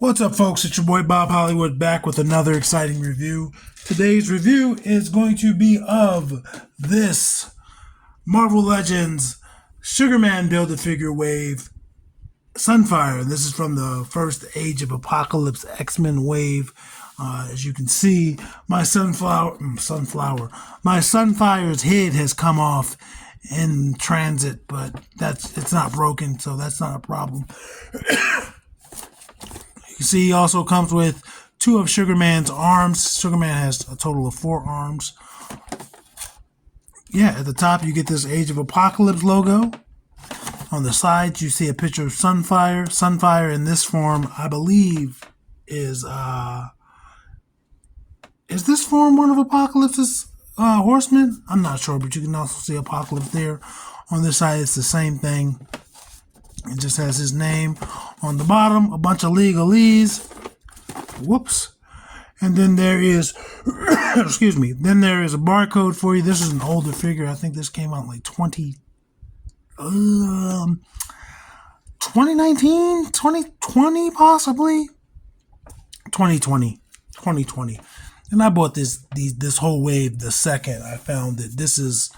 What's up, folks? It's your boy Bob Hollywood back with another exciting review. Today's review is going to be of this Marvel Legends Sugarman Build-A-Figure wave, Sunfire. This is from the first Age of Apocalypse X-Men wave. As you can see, my Sunfire's head has come off in transit, but it's not broken, so that's not a problem. You see, he also comes with two of Sugarman's arms. Sugarman has a total of 4 arms. Yeah, at the top you get this Age of Apocalypse logo. On the sides you see a picture of Sunfire. Sunfire in this form, I believe, is this form one of Apocalypse's horsemen? I'm not sure, but you can also see Apocalypse there. On this side it's the same thing. It just has his name. On the bottom, a bunch of legalese. Whoops. And then there is, excuse me, then there is a barcode for you. This is an older figure. I think this came out in like 2019, 2020 possibly. 2020. And I bought this whole wave the second I found that this is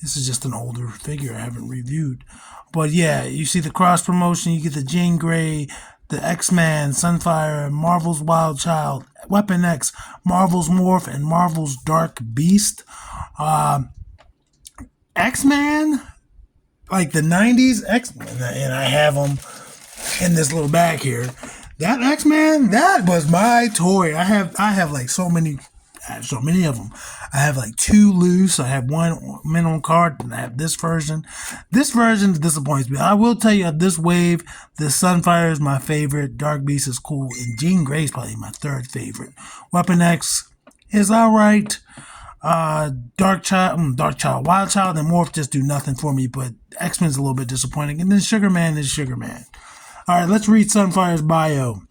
just an older figure I haven't reviewed. But yeah, you see the cross promotion, you get the Jean Grey, the X-Man, Sunfire, Marvel's Wild Child, Weapon X, Marvel's Morph, and Marvel's Dark Beast. X-Man, like the 90s X-Men, and I have them in this little bag here. That X-Man, that was my toy. I have like so many of them. I have like 2 loose. I have 1 mint on card, and I have this version. This version disappoints me. I will tell you, this wave, the Sunfire is my favorite. Dark Beast is cool, and Jean Grey is probably my 3rd favorite. Weapon X is alright. Wild Child, and Morph just do nothing for me, but X-Men's a little bit disappointing. And then Sugarman is Sugarman. Alright, let's read Sunfire's bio.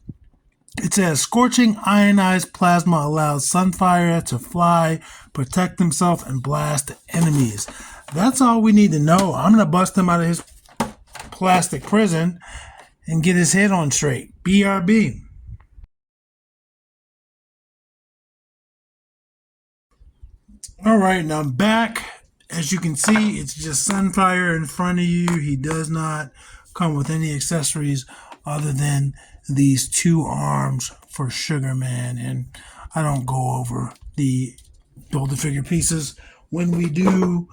It says, scorching ionized plasma allows Sunfire to fly, protect himself, and blast enemies. That's all we need to know. I'm going to bust him out of his plastic prison and get his head on straight. BRB. Alright, now I'm back. As you can see, it's just Sunfire in front of you. He does not come with any accessories other than these 2 arms for Sugarman, and I don't go over the Build-A-Figure pieces when we do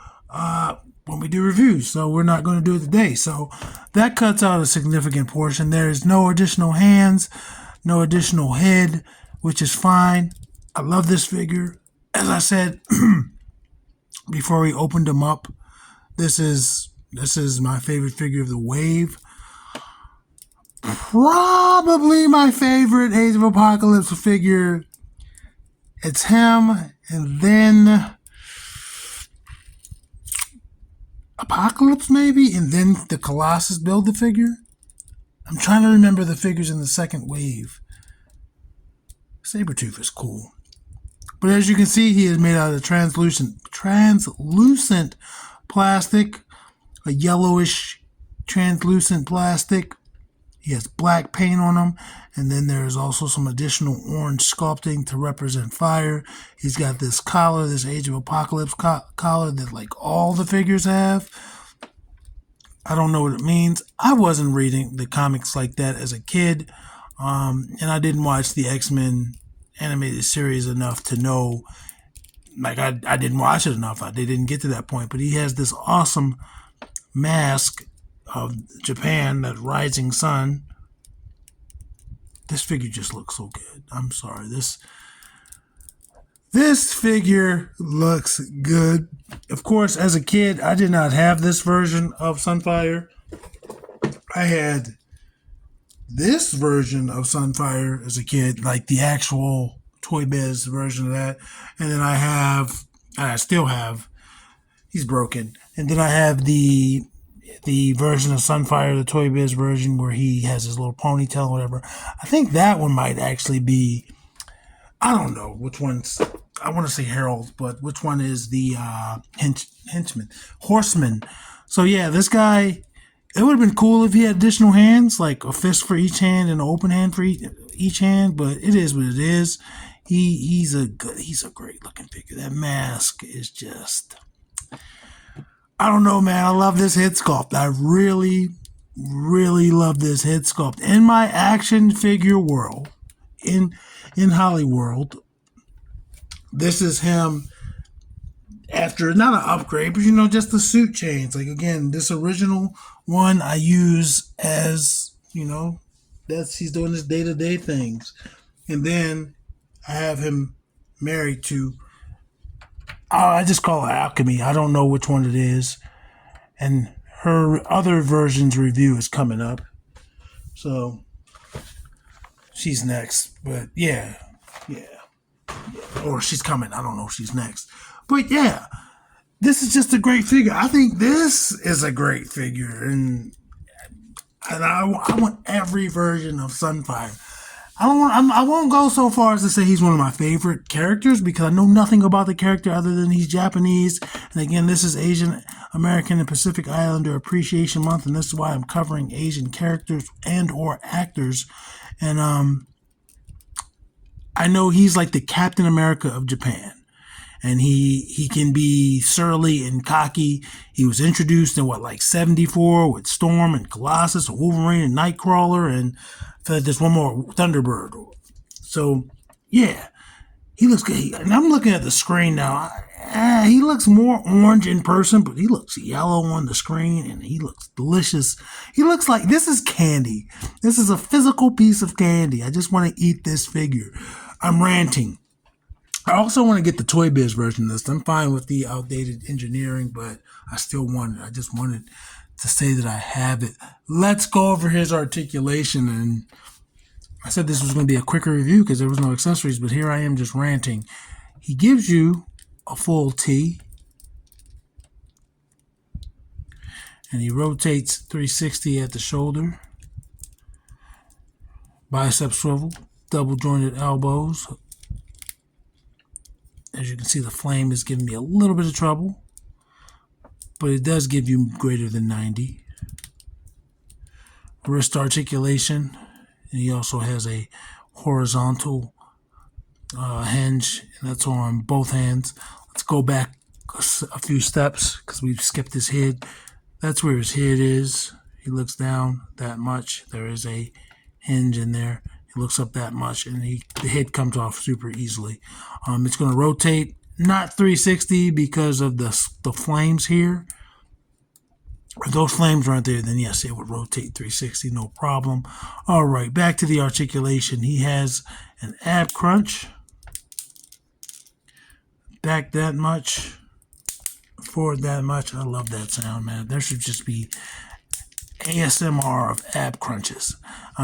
reviews, so we're not going to do it today. So that cuts out a significant portion. There's no additional hands, no additional head, which is fine. I love this figure. As I said before we opened them up, this is my favorite figure of the wave. Probably my favorite Age of Apocalypse figure. It's him, and then Apocalypse maybe, and then the Colossus Build-A-Figure. I'm trying to remember the figures in the second wave. Sabretooth is cool. But as you can see, he is made out of translucent plastic, a yellowish translucent plastic. He has black paint on him, and then there's also some additional orange sculpting to represent fire. He's got this collar, this Age of Apocalypse collar that like all the figures have. I don't know what it means. I wasn't reading the comics like that as a kid, and I didn't watch the X-Men animated series enough to know. Like I didn't watch it enough. They didn't get to that point. But he has this awesome mask of Japan, that rising sun. This figure just looks so good. I'm sorry. This figure looks good. Of course, as a kid, I did not have this version of Sunfire. I had this version of Sunfire as a kid, like the actual Toy Biz version of that. And then I still have, he's broken. And then I have the version of Sunfire, the Toy Biz version, where he has his little ponytail or whatever. I think that one might actually be, I don't know which one's, I want to say Harold, but which one is the henchman? Horseman. So yeah, this guy It would have been cool if he had additional hands, like a fist for each hand and an open hand for each hand. But it is what it is. He's a great looking figure. That mask is just, I don't know, man. I love this head sculpt. I really, really love this head sculpt. In my action figure world, in Hollywood, this is him after not an upgrade, but just the suit change. Like again, this original one I use as that's he's doing his day-to-day things, and then I have him married to I just call her Alchemy. I don't know which one it is, and her other version's review is coming up, so she's next. But yeah, or she's coming. I don't know if she's next, but yeah. This is just a great figure. I think this is a great figure, and I want every version of Sunfire. I won't go so far as to say he's one of my favorite characters because I know nothing about the character other than he's Japanese. And again, this is Asian American and Pacific Islander Appreciation Month, and this is why I'm covering Asian characters and or actors. And I know he's like the Captain America of Japan. And he can be surly and cocky. He was introduced in like 74 with Storm and Colossus, and Wolverine and Nightcrawler, and I feel like there's one more, Thunderbird. So yeah, he looks good. And I'm looking at the screen now. He looks more orange in person, but he looks yellow on the screen, and he looks delicious. He looks like this is candy. This is a physical piece of candy. I just want to eat this figure. I'm ranting. I also want to get the Toy Biz version of this. I'm fine with the outdated engineering, but I still want it. I just wanted to say that I have it. Let's go over his articulation. And I said this was going to be a quicker review because there was no accessories, but here I am just ranting. He gives you a full T, and he rotates 360 at the shoulder, bicep swivel, double jointed elbows. As you can see, the flame is giving me a little bit of trouble, but it does give you greater than 90. Wrist articulation, and he also has a horizontal hinge, and that's on both hands. Let's go back a few steps because we've skipped his head. That's where his head is. He looks down that much. There is a hinge in there. He looks up that much, and the head comes off super easily. It's going to rotate, not 360 because of the flames here. If those flames aren't there, then yes, it would rotate 360, no problem. All right, back to the articulation. He has an ab crunch. Back that much. Forward that much. I love that sound, man. There should just be ASMR of ab crunches.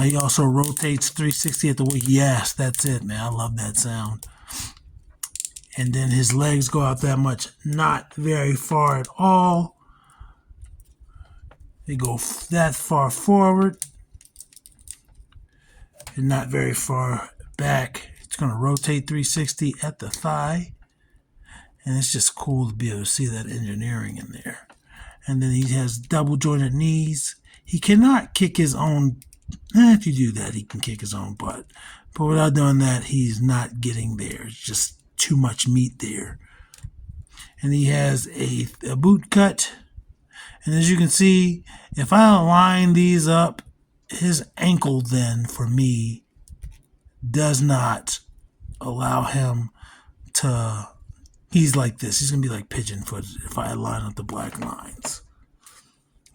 He also rotates 360 at the waist. Yes, that's it, man. I love that sound. And then his legs go out that much. Not very far at all. They go that far forward and not very far back. It's going to rotate 360 at the thigh. And it's just cool to be able to see that engineering in there. And then he has double jointed knees. He cannot kick his own. If you do that, he can kick his own butt. But without doing that, he's not getting there. It's just too much meat there. And he has a boot cut. And as you can see, if I align these up, his ankle then, for me, does not allow him to. He's like this. He's going to be like pigeon-footed if I line up the black lines.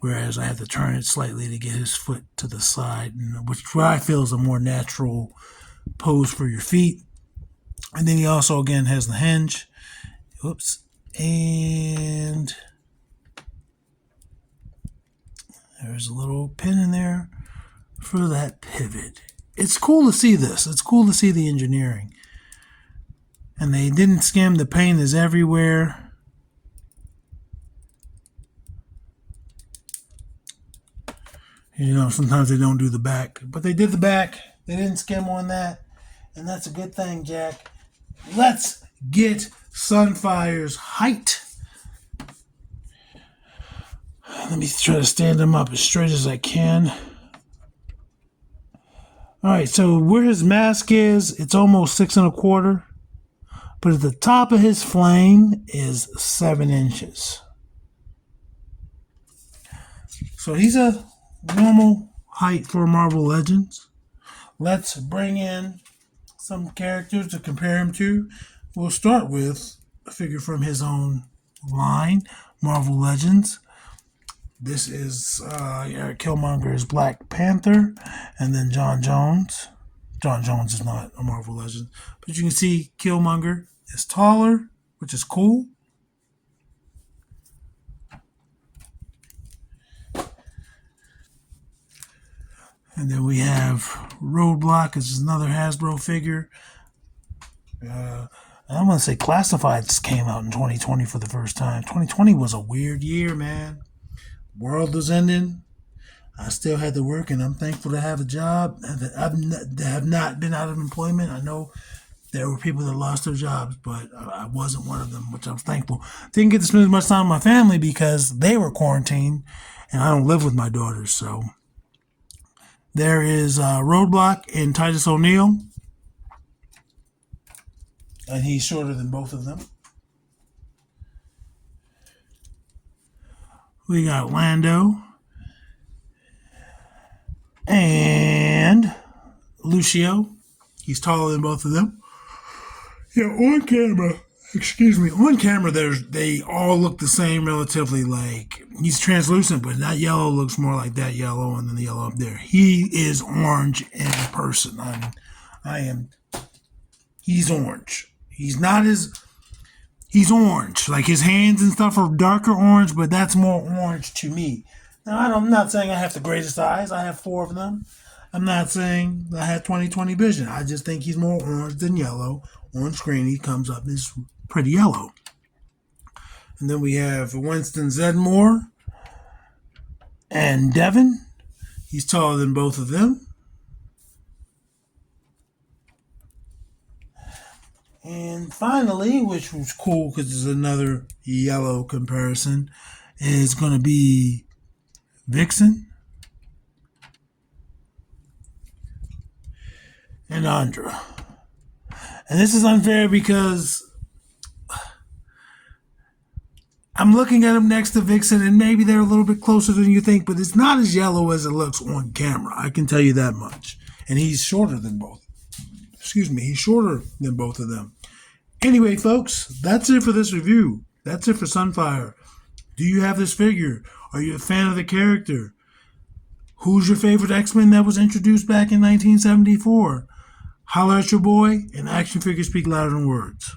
Whereas I have to turn it slightly to get his foot to the side, which I feel is a more natural pose for your feet. And then he also, again, has the hinge. Whoops. And there's a little pin in there for that pivot. It's cool to see this. It's cool to see the engineering. And they didn't skim. The paint is everywhere. Sometimes they don't do the back. But they did the back. They didn't skim on that. And that's a good thing, Jack. Let's get Sunfire's height. Let me try to stand him up as straight as I can. All right, so where his mask is, it's almost 6¼ but at the top of his flame is 7 inches. So he's a normal height for Marvel Legends. Let's bring in some characters to compare him to. We'll start with a figure from his own line, Marvel Legends. This is Eric Killmonger's Black Panther, and then John Jones. John Jones is not a Marvel Legend, but you can see Killmonger is taller, which is cool. And then we have Roadblock, which is another Hasbro figure. I'm going to say Classifieds came out in 2020 for the first time. 2020 was a weird year, man. World was ending. I still had to work, and I'm thankful to have a job. I have not been out of employment. I know there were people that lost their jobs, but I wasn't one of them, which I'm thankful. Didn't get to spend as much time with my family because they were quarantined, and I don't live with my daughters. So there is Roadblock and Titus O'Neil, and he's shorter than both of them. We got Lando and Lucio. He's taller than both of them. Yeah, on camera, they all look the same relatively. Like, he's translucent, but that yellow looks more like that yellow and then the yellow up there. He is orange in person. He's orange. He's orange. Like, his hands and stuff are darker orange, but that's more orange to me. Now, I'm not saying I have the greatest eyes. I have 4 of them. I'm not saying I have 20/20 vision. I just think he's more orange than yellow. On screen, he comes up as pretty yellow. And then we have Winston Zedmore and Devin. He's taller than both of them. And finally, which was cool because it's another yellow comparison, is going to be Vixen and Andra. And this is unfair because I'm looking at them next to Vixen, and maybe they're a little bit closer than you think, but it's not as yellow as it looks on camera. I can tell you that much. And he's shorter than both. He's shorter than both of them. Anyway, folks, that's it for this review. That's it for Sunfire. Do you have this figure? Are you a fan of the character? Who's your favorite X-Men that was introduced back in 1974? Holler at your boy, and action figures speak louder than words.